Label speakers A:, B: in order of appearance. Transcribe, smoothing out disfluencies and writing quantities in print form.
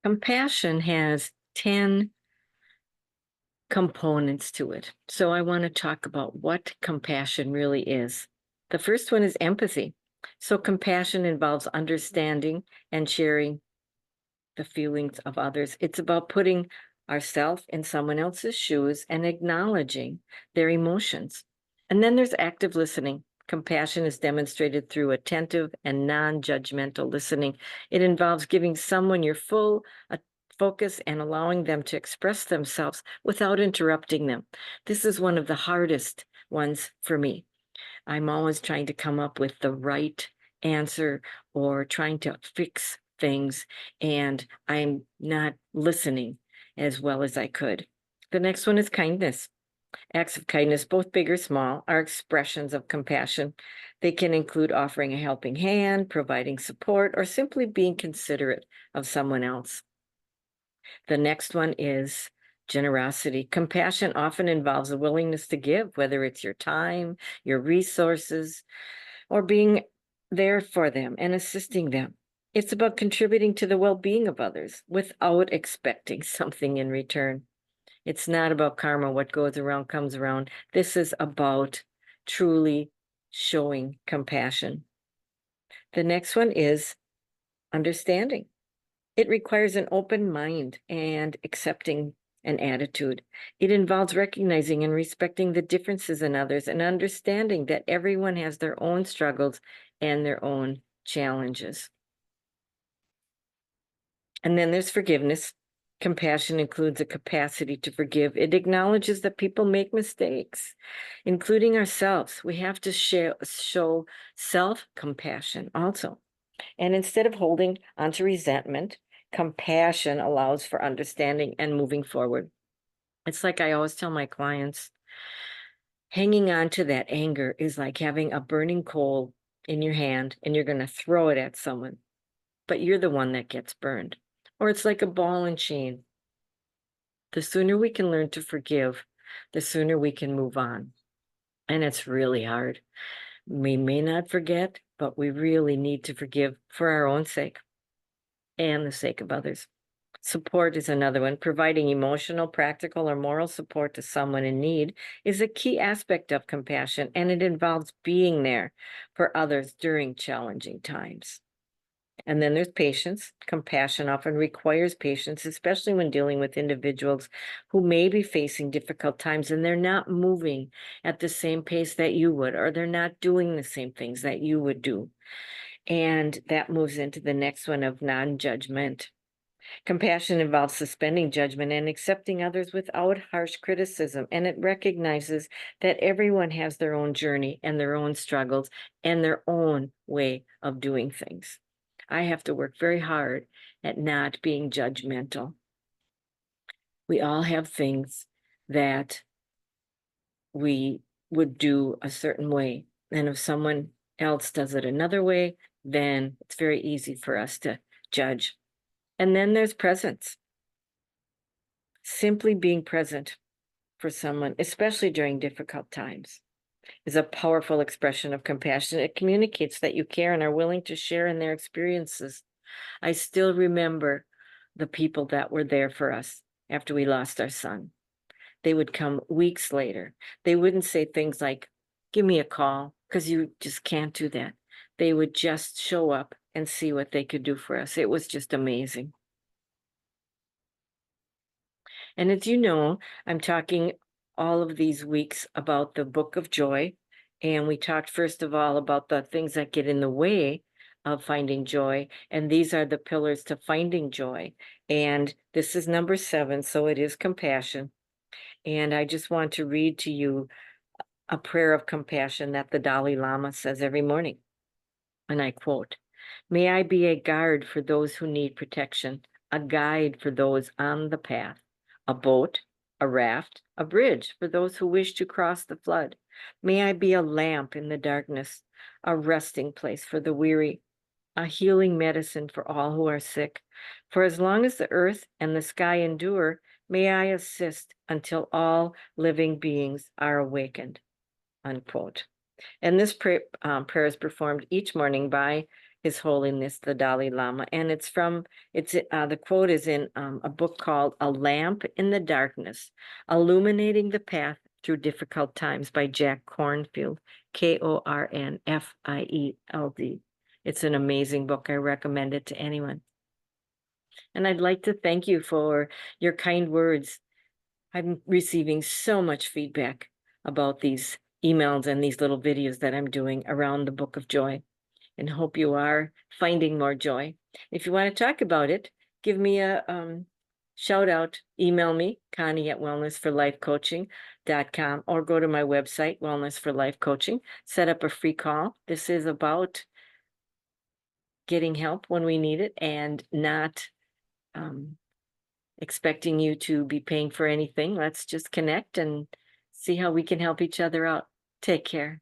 A: Compassion has 10 components to it. So I want to talk about what compassion really is. The first one is empathy. So compassion involves understanding and sharing the feelings of others. It's about putting ourselves in someone else's shoes and acknowledging their emotions. And then there's active listening. Compassion is demonstrated through attentive and non-judgmental listening. It involves giving someone your full focus and allowing them to express themselves without interrupting them. This is one of the hardest ones for me. I'm always trying to come up with the right answer or trying to fix things, and I'm not listening as well as I could. The next one is kindness. Acts of kindness, both big or small, are expressions of compassion. They can include offering a helping hand, providing support, or simply being considerate of someone else. The next one is generosity. Compassion often involves a willingness to give, whether it's your time, your resources, or being there for them and assisting them. It's about contributing to the well-being of others without expecting something in return. It's not about karma. What goes around comes around. This is about truly showing compassion. The next one is understanding. It requires an open mind and accepting an attitude. It involves recognizing and respecting the differences in others and understanding that everyone has their own struggles and their own challenges. And then there's forgiveness. Compassion includes a capacity to forgive. It acknowledges that people make mistakes, including ourselves. We have to show self-compassion also. And instead of holding onto resentment, compassion allows for understanding and moving forward. It's like I always tell my clients, hanging on to that anger is like having a burning coal in your hand and you're going to throw it at someone, but you're the one that gets burned. Or it's like a ball and chain. The sooner we can learn to forgive, the sooner we can move on. And it's really hard. We may not forget, but we really need to forgive for our own sake and the sake of others. Support is another one. Providing emotional, practical, or moral support to someone in need is a key aspect of compassion, and it involves being there for others during challenging times. And then there's patience. Compassion often requires patience, especially when dealing with individuals who may be facing difficult times and they're not moving at the same pace that you would, or they're not doing the same things that you would do. And that moves into the next one of non-judgment. Compassion involves suspending judgment and accepting others without harsh criticism, and it recognizes that everyone has their own journey and their own struggles and their own way of doing things. I have to work very hard at not being judgmental. We all have things that we would do a certain way, and if someone else does it another way, then it's very easy for us to judge. And then there's presence. Simply being present for someone, especially during difficult times, is a powerful expression of compassion. It communicates that you care and are willing to share in their experiences. I still remember the people that were there for us after we lost our son. They would come weeks later. They wouldn't say things like, give me a call, because you just can't do that. They would just show up and see what they could do for us. It was just amazing. And as you know, I'm talking all of these weeks about the Book of Joy. And we talked first of all about the things that get in the way of finding joy. And these are the pillars to finding joy. And this is number 7, so it is compassion. And I just want to read to you a prayer of compassion that the Dalai Lama says every morning. And I quote, "May I be a guard for those who need protection, a guide for those on the path, a boat, a raft, a bridge for those who wish to cross the flood. May I be a lamp in the darkness, a resting place for the weary, a healing medicine for all who are sick. For as long as the earth and the sky endure, may I assist until all living beings are awakened." Unquote. And this prayer is performed each morning by His Holiness the Dalai Lama. And it's the quote is in a book called A Lamp in the Darkness, Illuminating the Path Through Difficult Times by Jack Kornfield, Kornfield. It's an amazing book. I recommend it to anyone. And I'd like to thank you for your kind words. I'm receiving so much feedback about these emails and these little videos that I'm doing around the Book of Joy, and hope you are finding more joy. If you want to talk about it, give me a shout out, email me, Connie at wellnessforlifecoaching.com, or go to my website, Wellness for Life Coaching, set up a free call. This is about getting help when we need it and not expecting you to be paying for anything. Let's just connect and see how we can help each other out. Take care.